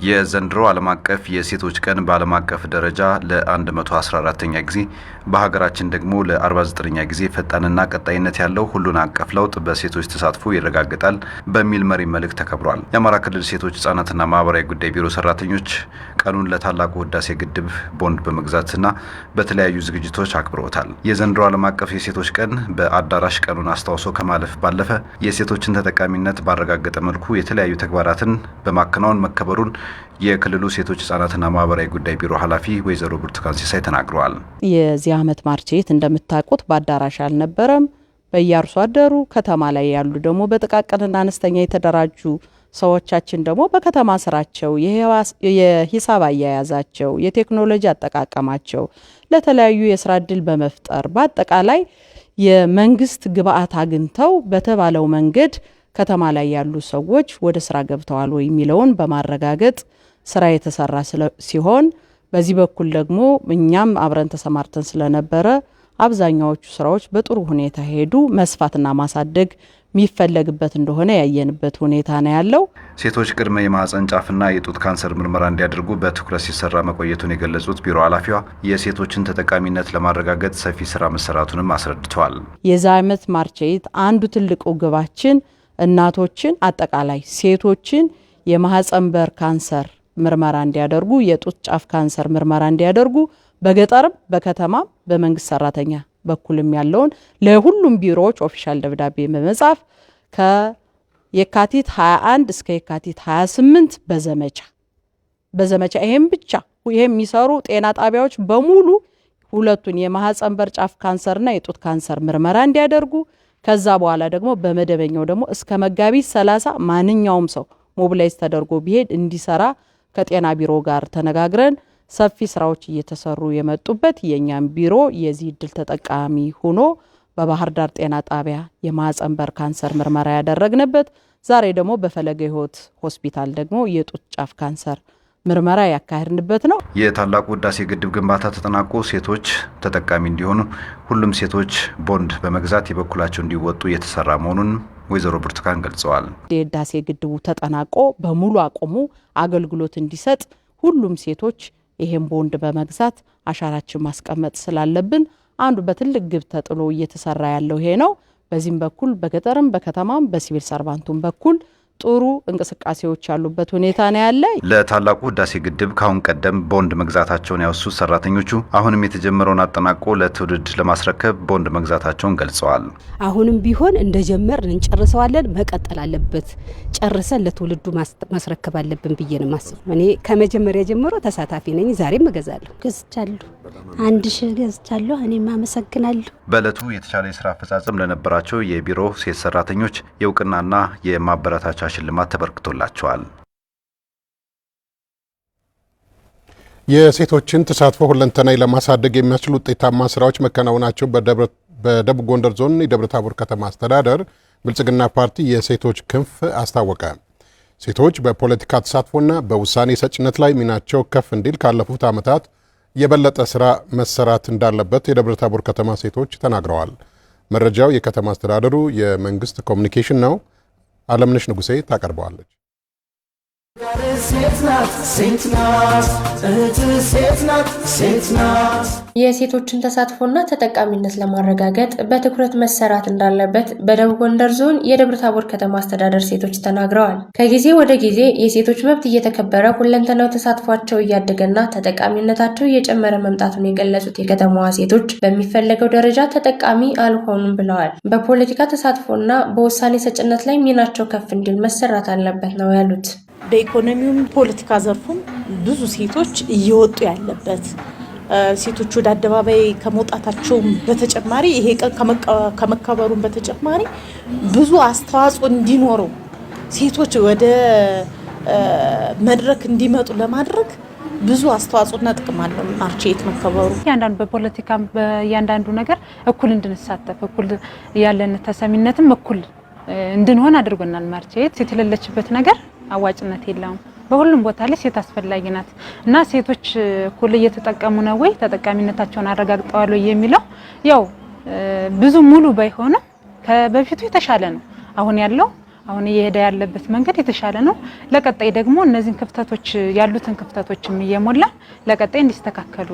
የዘንድሮ ዓለም አቀፍ የሴቶች ቀን በዓለም አቀፍ ደረጃ ለ114ኛ ጊዜ በሀገራችን ደግሞ ለ49ኛ ጊዜ ፈጣንና ቀጣይነት ያለው ሁሉን አቀፍ ለውጥ በሴቶች ተሳትፎ ይረጋገጣል በሚል መሪ መልእክት ተከብሯል። የአማራ ክልል ሴቶች ህጻናትና ማህበራዊ ጉዳይ ቢሮ ሰራተኞች ቀኑን ለታላቁ ህዳሴ ግድብ ቦንድ በመግዛትና በተለያዩ ዝግጅቶች አክብረውታል። የዘንድሮ ዓለም አቀፍ የሴቶች ቀን በአዳራሽ ቀኑን አስታውሶ ከማለፍ ባለፈ የሴቶችን ተጠቃሚነት ባረጋገጠ መልኩ የተለያዩ ተግባራትን በማከናወን መከበሩን የክልሉ ሴቶች ህጻናትና ማህበራዊ ጉዳይ ቢሮ ኃላፊ ወይዘሮ ብርቱካን ሲሳይ ተናግረዋል። የዚህ ዓመት ማርቼት እንደምታውቁት በአዳራሽ አልነበረም። በየአርሶ አደሩ ከተማ ላይ ያሉ ደግሞ በጥቃቅንና አነስተኛ የተደራጁ ሰዎቻችን ደግሞ በከተማ ስራቸው የሂሳብ አያያዛቸው የቴክኖሎጂ አጠቃቀማቸው ለተለያዩ የስራ ዕድል በመፍጠር በአጠቃላይ የመንግስት ግብአት አግኝተው በተባለው መንገድ ከተማ ላይ ያሉ ሰዎች ወደ ስራ ገብተዋል ወይ የሚለውን በማረጋገጥ ስራ የተሰራ ሲሆን በዚህ በኩል ደግሞ እኛም አብረን ተሰማርተን ስለነበረ አብዛኛዎቹ ስራዎች በጥሩ ሁኔታ ሄዱ። መስፋትና ማሳደግ የሚፈለግበት እንደሆነ ያየንበት ሁኔታ ነው ያለው። ሴቶች ቅድመ የማህፀን ጫፍና የጡት ካንሰር ምርመራ እንዲያደርጉ በትኩረት ሲሰራ መቆየቱን የገለጹት ቢሮ ኃላፊዋ የሴቶችን ተጠቃሚነት ለማረጋገጥ ሰፊ ስራ መሰራቱንም አስረድተዋል። የዛ ዓመት ማርቼት አንዱ ትልቁ ግባችን እናቶችን አጠቃላይ ሴቶችን የማህፀን በር ካንሰር ምርመራ እንዲያደርጉ የጡት ጫፍ ካንሰር ምርመራ እንዲያደርጉ በገጠርም በከተማም በመንግስት ሰራተኛ በኩልም ያለውን ለሁሉም ቢሮዎች ኦፊሻል ደብዳቤ በመጻፍ ከየካቲት 21 እስከ የካቲት 28 በዘመቻ ይሄም የሚሰሩ ጤና ጣቢያዎች በሙሉ ሁለቱን የማህፀን በር ጫፍ ካንሰርና የጡት ካንሰር ምርመራ እንዲያደርጉ ከዛ በኋላ ደግሞ በመደበኛው ደግሞ እስከ መጋቢት 30 ማንኛውም ሰው ሞቢላይዝ ተደርጎ ቢሄድ እንዲሰራ ከጤና ቢሮ ጋር ተነጋግረን ሰፊ ስራዎች እየተሰሩ የመጡበት የኛም ቢሮ የዚህ እድል ተጠቃሚ ሆኖ በባህር ዳር ጤና ጣቢያ የማህፀን በር ካንሰር ምርመራ ያደረግንበት፣ ዛሬ ደግሞ በፈለገ ህይወት ሆስፒታል ደግሞ የጡት ጫፍ ካንሰር ምርመራ ያካሄድንበት ነው። የታላቁ ህዳሴ ግድብ ግንባታ ተጠናቆ ሴቶች ተጠቃሚ እንዲሆኑ ሁሉም ሴቶች ቦንድ በመግዛት የበኩላቸው እንዲወጡ እየተሰራ መሆኑን ወይዘሮ ብርቱካን ገልጸዋል። የህዳሴ ግድቡ ተጠናቆ በሙሉ አቅሙ አገልግሎት እንዲሰጥ ሁሉም ሴቶች ይሄን ቦንድ በመግዛት አሻራችን ማስቀመጥ ስላለብን አንዱ በትልቅ ግብ ተጥሎ እየተሰራ ያለው ይሄ ነው። በዚህም በኩል በገጠርም በከተማም በሲቪል ሰርቫንቱም በኩል ጥሩ እንቅስቃሴዎች ያሉበት ሁኔታ ነው ያለ። ለታላቁ ህዳሴ ግድብ ካሁን ቀደም ቦንድ መግዛታቸውን ያወሱት ሰራተኞቹ አሁንም የተጀመረው አጠናቆ ለትውልድ ለማስረከብ ቦንድ መግዛታቸውን ገልጸዋል። አሁንም ቢሆን እንደጀመር እንጨርሰዋለን፣ መቀጠል አለበት። ጨርሰን ለትውልዱ ማስረከብ አለብን ብዬ ነው ማስበው። እኔ ከመጀመሪያ ጀምሮ ተሳታፊ ነኝ። ዛሬም እገዛለሁ። ገዝቻለሁ፣ 1000 ገዝቻለሁ። እኔም አመሰግናለሁ። በእለቱ የተሻለ የስራ አፈጻጸም ለነበራቸው የቢሮ ሴት ሰራተኞች የእውቅናና የማበረታቻ ሽልማት ተበርክቶላቸዋል። የሴቶችን ተሳትፎ ሁለንተናዊ ለማሳደግ የሚያስችሉ ውጤታማ ስራዎች መከናወናቸው በደቡብ ጎንደር ዞን የደብረ ታቦር ከተማ አስተዳደር ብልጽግና ፓርቲ የሴቶች ክንፍ አስታወቀ። ሴቶች በፖለቲካ ተሳትፎና በውሳኔ ሰጭነት ላይ ሚናቸው ከፍ እንዲል ካለፉት ዓመታት የበለጠ ስራ መሰራት እንዳለበት የደብረ ታቦር ከተማ ሴቶች ተናግረዋል። መረጃው የከተማ አስተዳደሩ የመንግስት ኮሚኒኬሽን ነው። አለምነሽ ንጉሴ ታቀርበዋለች። የሴቶችን ተሳትፎና ተጠቃሚነት ለማረጋገጥ በትኩረት መሰራት እንዳለበት በደቡብ ጎንደር ዞን የደብረ ታቦር ከተማ አስተዳደር ሴቶች ተናግረዋል። ከጊዜ ወደ ጊዜ የሴቶች መብት እየተከበረ ሁለንተናው ተሳትፏቸው እያደገና ተጠቃሚነታቸው እየጨመረ መምጣቱን የገለጹት የከተማዋ ሴቶች በሚፈለገው ደረጃ ተጠቃሚ አልሆኑም ብለዋል። በፖለቲካ ተሳትፎና በውሳኔ ሰጭነት ላይ ሚናቸው ከፍ እንዲል መሰራት አለበት ነው ያሉት። በኢኮኖሚውም ፖለቲካ ዘርፉም ብዙ ሴቶች እየወጡ ያለበት ሴቶች ወደ አደባባይ ከመውጣታቸው በተጨማሪ ይሄ ቀን ከመከበሩም በተጨማሪ ብዙ አስተዋጽኦ እንዲኖረው ሴቶች ወደ መድረክ እንዲመጡ ለማድረግ ብዙ አስተዋጽኦና ጥቅም አለው ማርቼት መከበሩ። ያንዳንዱ በፖለቲካም በያንዳንዱ ነገር እኩል እንድንሳተፍ እኩል ያለን ተሰሚነትም እኩል እንድንሆን አድርጎናል። ማርቼት ሴት የሌለችበት ነገር አዋጭነት የለውም። በሁሉም ቦታ ላይ ሴት አስፈላጊ ናት እና ሴቶች እኩል እየተጠቀሙ ነው ወይ ተጠቃሚነታቸውን አረጋግጠዋል ወይ የሚለው ያው ብዙ ሙሉ ባይሆንም ከበፊቱ የተሻለ ነው። አሁን ያለው አሁን እየሄደ ያለበት መንገድ የተሻለ ነው። ለቀጣይ ደግሞ እነዚህን ክፍተቶች ያሉትን ክፍተቶችም እየሞላ ለቀጣይ እንዲስተካከሉ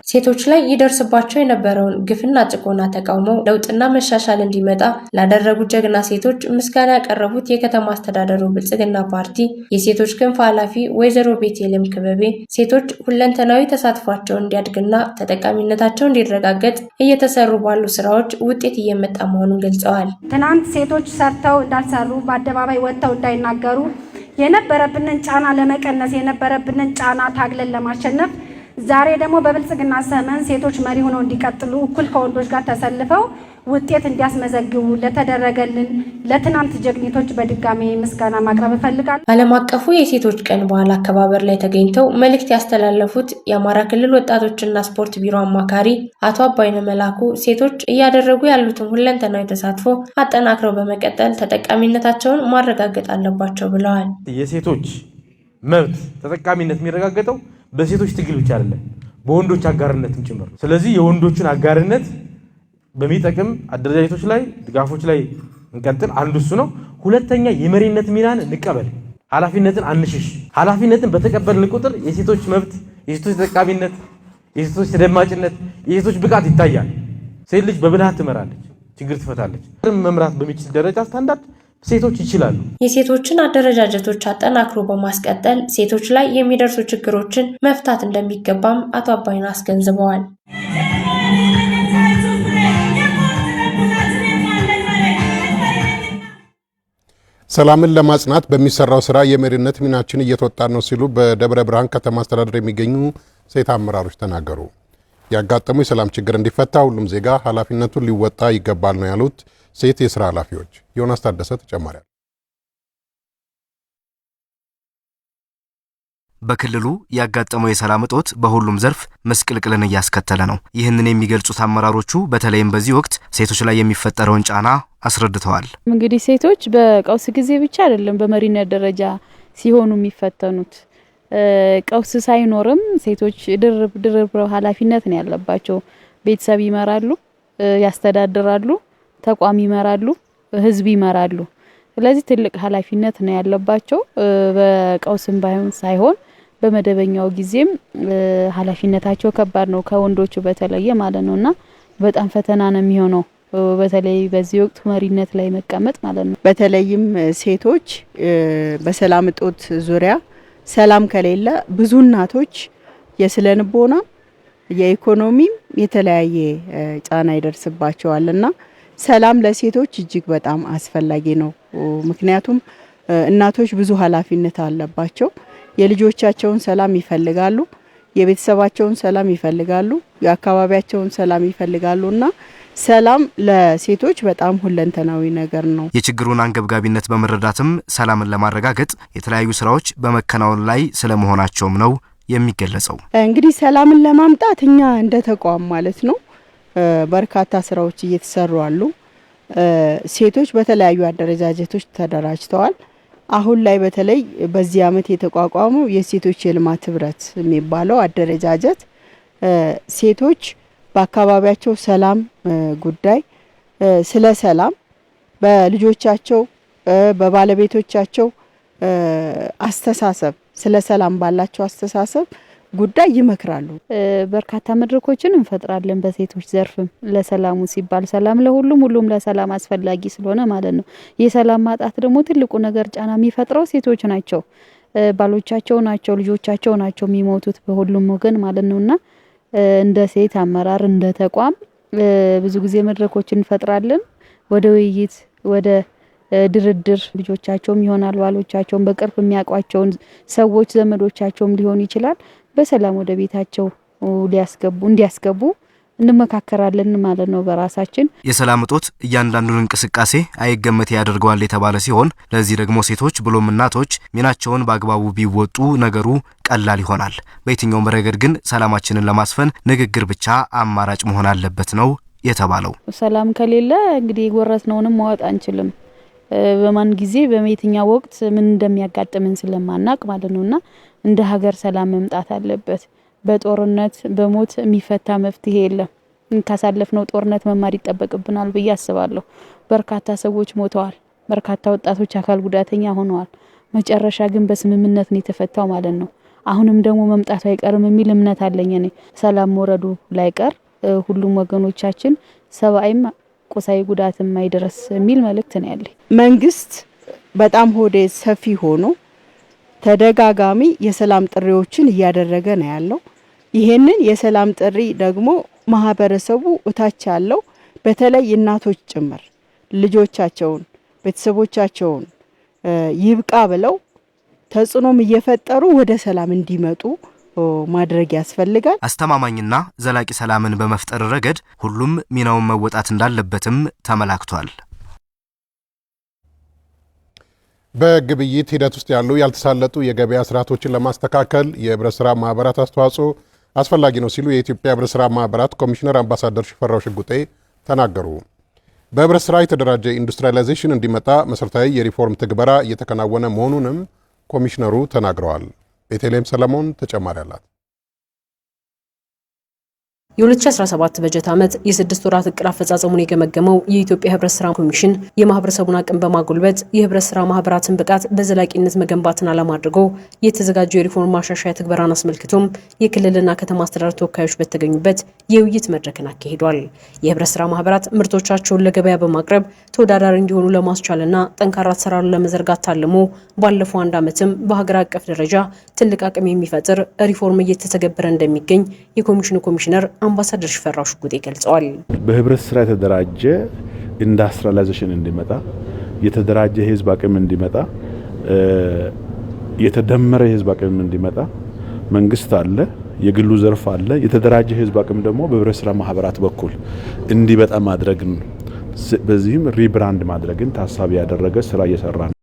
ሴቶች ላይ ይደርስባቸው የነበረውን ግፍና ጭቆና ተቃውመው ለውጥና መሻሻል እንዲመጣ ላደረጉ ጀግና ሴቶች ምስጋና ያቀረቡት የከተማ አስተዳደሩ ብልጽግና ፓርቲ የሴቶች ክንፍ ኃላፊ ወይዘሮ ቤቴልሔም ክበቤ ሴቶች ሁለንተናዊ ተሳትፏቸው እንዲያድግና ተጠቃሚነታቸው እንዲረጋገጥ እየተሰሩ ባሉ ስራዎች ውጤት እየመጣ መሆኑን ገልጸዋል። ትናንት ሴቶች ሰርተው እንዳልሰሩ በአደባባይ ወጥተው እንዳይናገሩ የነበረብንን ጫና ለመቀነስ የነበረብንን ጫና ታግለን ለማሸነፍ ዛሬ ደግሞ በብልጽግና ዘመን ሴቶች መሪ ሆነው እንዲቀጥሉ እኩል ከወንዶች ጋር ተሰልፈው ውጤት እንዲያስመዘግቡ ለተደረገልን ለትናንት ጀግኒቶች በድጋሚ ምስጋና ማቅረብ እፈልጋለሁ። ዓለም አቀፉ የሴቶች ቀን በዓል አከባበር ላይ ተገኝተው መልእክት ያስተላለፉት የአማራ ክልል ወጣቶችና ስፖርት ቢሮ አማካሪ አቶ አባይነ መላኩ ሴቶች እያደረጉ ያሉትን ሁለንተናዊ ተሳትፎ አጠናክረው በመቀጠል ተጠቃሚነታቸውን ማረጋገጥ አለባቸው ብለዋል። የሴቶች መብት ተጠቃሚነት የሚረጋገጠው በሴቶች ትግል ብቻ አይደለም፣ በወንዶች አጋርነትም ጭምር። ስለዚህ የወንዶችን አጋርነት በሚጠቅም አደረጃጀቶች ላይ ድጋፎች ላይ እንቀጥል። አንዱ እሱ ነው። ሁለተኛ የመሪነት ሚናን እንቀበል፣ ኃላፊነትን አንሽሽ። ኃላፊነትን በተቀበልን ቁጥር የሴቶች መብት፣ የሴቶች ተጠቃሚነት፣ የሴቶች ተደማጭነት፣ የሴቶች ብቃት ይታያል። ሴት ልጅ በብልሃት ትመራለች፣ ችግር ትፈታለች። መምራት በሚችል ደረጃ ስታንዳርድ ሴቶች ይችላሉ። የሴቶችን አደረጃጀቶች አጠናክሮ በማስቀጠል ሴቶች ላይ የሚደርሱ ችግሮችን መፍታት እንደሚገባም አቶ አባይነ አስገንዝበዋል። ሰላምን ለማጽናት በሚሰራው ስራ የመሪነት ሚናችን እየተወጣን ነው ሲሉ በደብረ ብርሃን ከተማ አስተዳደር የሚገኙ ሴት አመራሮች ተናገሩ። ያጋጠሙ የሰላም ችግር እንዲፈታ ሁሉም ዜጋ ኃላፊነቱን ሊወጣ ይገባል ነው ያሉት ሴት የስራ ኃላፊዎች። ዮናስ ታደሰ ተጨማሪ። በክልሉ ያጋጠመው የሰላም እጦት በሁሉም ዘርፍ መስቅልቅልን እያስከተለ ነው። ይህንን የሚገልጹት አመራሮቹ በተለይም በዚህ ወቅት ሴቶች ላይ የሚፈጠረውን ጫና አስረድተዋል። እንግዲህ ሴቶች በቀውስ ጊዜ ብቻ አይደለም በመሪነት ደረጃ ሲሆኑ የሚፈተኑት። ቀውስ ሳይኖርም ሴቶች ድርብ ኃላፊነት ነው ያለባቸው። ቤተሰብ ይመራሉ፣ ያስተዳድራሉ፣ ተቋም ይመራሉ፣ ህዝብ ይመራሉ። ስለዚህ ትልቅ ኃላፊነት ነው ያለባቸው። በቀውስም ሳይሆን በመደበኛው ጊዜም ኃላፊነታቸው ከባድ ነው ከወንዶቹ በተለየ ማለት ነውና በጣም ፈተና ነው የሚሆነው በተለይ በዚህ ወቅት መሪነት ላይ መቀመጥ ማለት ነው። በተለይም ሴቶች በሰላም እጦት ዙሪያ ሰላም ከሌለ ብዙ እናቶች የስለንቦና የኢኮኖሚም የተለያየ ጫና ይደርስባቸዋልና ሰላም ለሴቶች እጅግ በጣም አስፈላጊ ነው። ምክንያቱም እናቶች ብዙ ኃላፊነት አለባቸው። የልጆቻቸውን ሰላም ይፈልጋሉ፣ የቤተሰባቸውን ሰላም ይፈልጋሉ፣ የአካባቢያቸውን ሰላም ይፈልጋሉና ሰላም ለሴቶች በጣም ሁለንተናዊ ነገር ነው። የችግሩን አንገብጋቢነት በመረዳትም ሰላምን ለማረጋገጥ የተለያዩ ስራዎች በመከናወን ላይ ስለመሆናቸውም ነው የሚገለጸው። እንግዲህ ሰላምን ለማምጣት እኛ እንደ ተቋም ማለት ነው በርካታ ስራዎች እየተሰሩ አሉ። ሴቶች በተለያዩ አደረጃጀቶች ተደራጅተዋል። አሁን ላይ በተለይ በዚህ አመት የተቋቋመው የሴቶች የልማት ህብረት የሚባለው አደረጃጀት ሴቶች በአካባቢያቸው ሰላም ጉዳይ ስለ ሰላም በልጆቻቸው በባለቤቶቻቸው አስተሳሰብ ስለ ሰላም ባላቸው አስተሳሰብ ጉዳይ ይመክራሉ። በርካታ መድረኮችን እንፈጥራለን በሴቶች ዘርፍም ለሰላሙ ሲባል ሰላም ለሁሉም ለሰላም አስፈላጊ ስለሆነ ማለት ነው። የሰላም ማጣት ደግሞ ትልቁ ነገር ጫና የሚፈጥረው ሴቶች ናቸው። ባሎቻቸው ናቸው፣ ልጆቻቸው ናቸው የሚሞቱት በሁሉም ወገን ማለት ነውና እንደ ሴት አመራር እንደ ተቋም ብዙ ጊዜ መድረኮችን እንፈጥራለን። ወደ ውይይት ወደ ድርድር ልጆቻቸውም ይሆናል ባሎቻቸውም በቅርብ የሚያቋቸውን ሰዎች ዘመዶቻቸውም ሊሆን ይችላል በሰላም ወደ ቤታቸው እንዲያስገቡ እንመካከራለን ማለት ነው። በራሳችን የሰላም እጦት እያንዳንዱን እንቅስቃሴ አይገመት ያደርገዋል የተባለ ሲሆን ለዚህ ደግሞ ሴቶች ብሎም እናቶች ሚናቸውን በአግባቡ ቢወጡ ነገሩ ቀላል ይሆናል። በየትኛውም ረገድ ግን ሰላማችንን ለማስፈን ንግግር ብቻ አማራጭ መሆን አለበት ነው የተባለው። ሰላም ከሌለ እንግዲህ ወረስነውንም ማወጥ አንችልም። በማን ጊዜ በየትኛው ወቅት ምን እንደሚያጋጥመን ስለማናቅ ማለት ነውና እንደ ሀገር ሰላም መምጣት አለበት። በጦርነት በሞት የሚፈታ መፍትሄ የለም። ካሳለፍነው ጦርነት መማር ይጠበቅብናል ብዬ አስባለሁ። በርካታ ሰዎች ሞተዋል፣ በርካታ ወጣቶች አካል ጉዳተኛ ሆነዋል። መጨረሻ ግን በስምምነት ነው የተፈታው ማለት ነው። አሁንም ደግሞ መምጣቱ አይቀርም የሚል እምነት አለኝ እኔ። ሰላም ወረዱ ላይቀር ሁሉም ወገኖቻችን ሰብአዊም ቁሳዊ ጉዳትም አይደረስ የሚል መልእክት ነው ያለኝ። መንግስት በጣም ሆዴ ሰፊ ሆኖ ተደጋጋሚ የሰላም ጥሪዎችን እያደረገ ነው ያለው። ይሄንን የሰላም ጥሪ ደግሞ ማህበረሰቡ እታች ያለው በተለይ እናቶች ጭምር ልጆቻቸውን ቤተሰቦቻቸውን ይብቃ ብለው ተጽዕኖም እየፈጠሩ ወደ ሰላም እንዲመጡ ማድረግ ያስፈልጋል። አስተማማኝና ዘላቂ ሰላምን በመፍጠር ረገድ ሁሉም ሚናውን መወጣት እንዳለበትም ተመላክቷል። በግብይት ሂደት ውስጥ ያሉ ያልተሳለጡ የገበያ ስርዓቶችን ለማስተካከል የህብረት ስራ ማህበራት አስተዋጽኦ አስፈላጊ ነው ሲሉ የኢትዮጵያ ህብረት ስራ ማህበራት ኮሚሽነር አምባሳደር ሽፈራው ሽጉጤ ተናገሩ። በህብረት ስራ የተደራጀ ኢንዱስትሪያላይዜሽን እንዲመጣ መሰረታዊ የሪፎርም ትግበራ እየተከናወነ መሆኑንም ኮሚሽነሩ ተናግረዋል። ቤተልሔም ሰለሞን ተጨማሪ አላት። የ2017 በጀት ዓመት የ6 ወራት እቅድ አፈጻጸሙን የገመገመው የኢትዮጵያ ህብረት ስራ ኮሚሽን የማህበረሰቡን አቅም በማጎልበት የህብረት ስራ ማህበራትን ብቃት በዘላቂነት መገንባትን ዓላማ አድርጎ የተዘጋጀው የሪፎርም ማሻሻያ ትግበራን አስመልክቶም የክልልና ከተማ አስተዳደር ተወካዮች በተገኙበት የውይይት መድረክን አካሂዷል። የህብረት ስራ ማህበራት ምርቶቻቸውን ለገበያ በማቅረብ ተወዳዳሪ እንዲሆኑ ለማስቻልና ጠንካራ አሰራሩን ለመዘርጋት ታልሞ ባለፈው አንድ ዓመትም በሀገር አቀፍ ደረጃ ትልቅ አቅም የሚፈጥር ሪፎርም እየተተገበረ እንደሚገኝ የኮሚሽኑ ኮሚሽነር አምባሳደር ሽፈራው ሽጉጤ ገልጸዋል። በህብረት ስራ የተደራጀ ኢንዱስትሪያላይዜሽን እንዲመጣ፣ የተደራጀ ህዝብ አቅም እንዲመጣ፣ የተደመረ ህዝብ አቅም እንዲመጣ መንግስት አለ፣ የግሉ ዘርፍ አለ። የተደራጀ ህዝብ አቅም ደግሞ በህብረት ስራ ማህበራት በኩል እንዲመጣ ማድረግ ነው። በዚህም ሪብራንድ ማድረግን ታሳቢ ያደረገ ስራ እየሰራ ነው።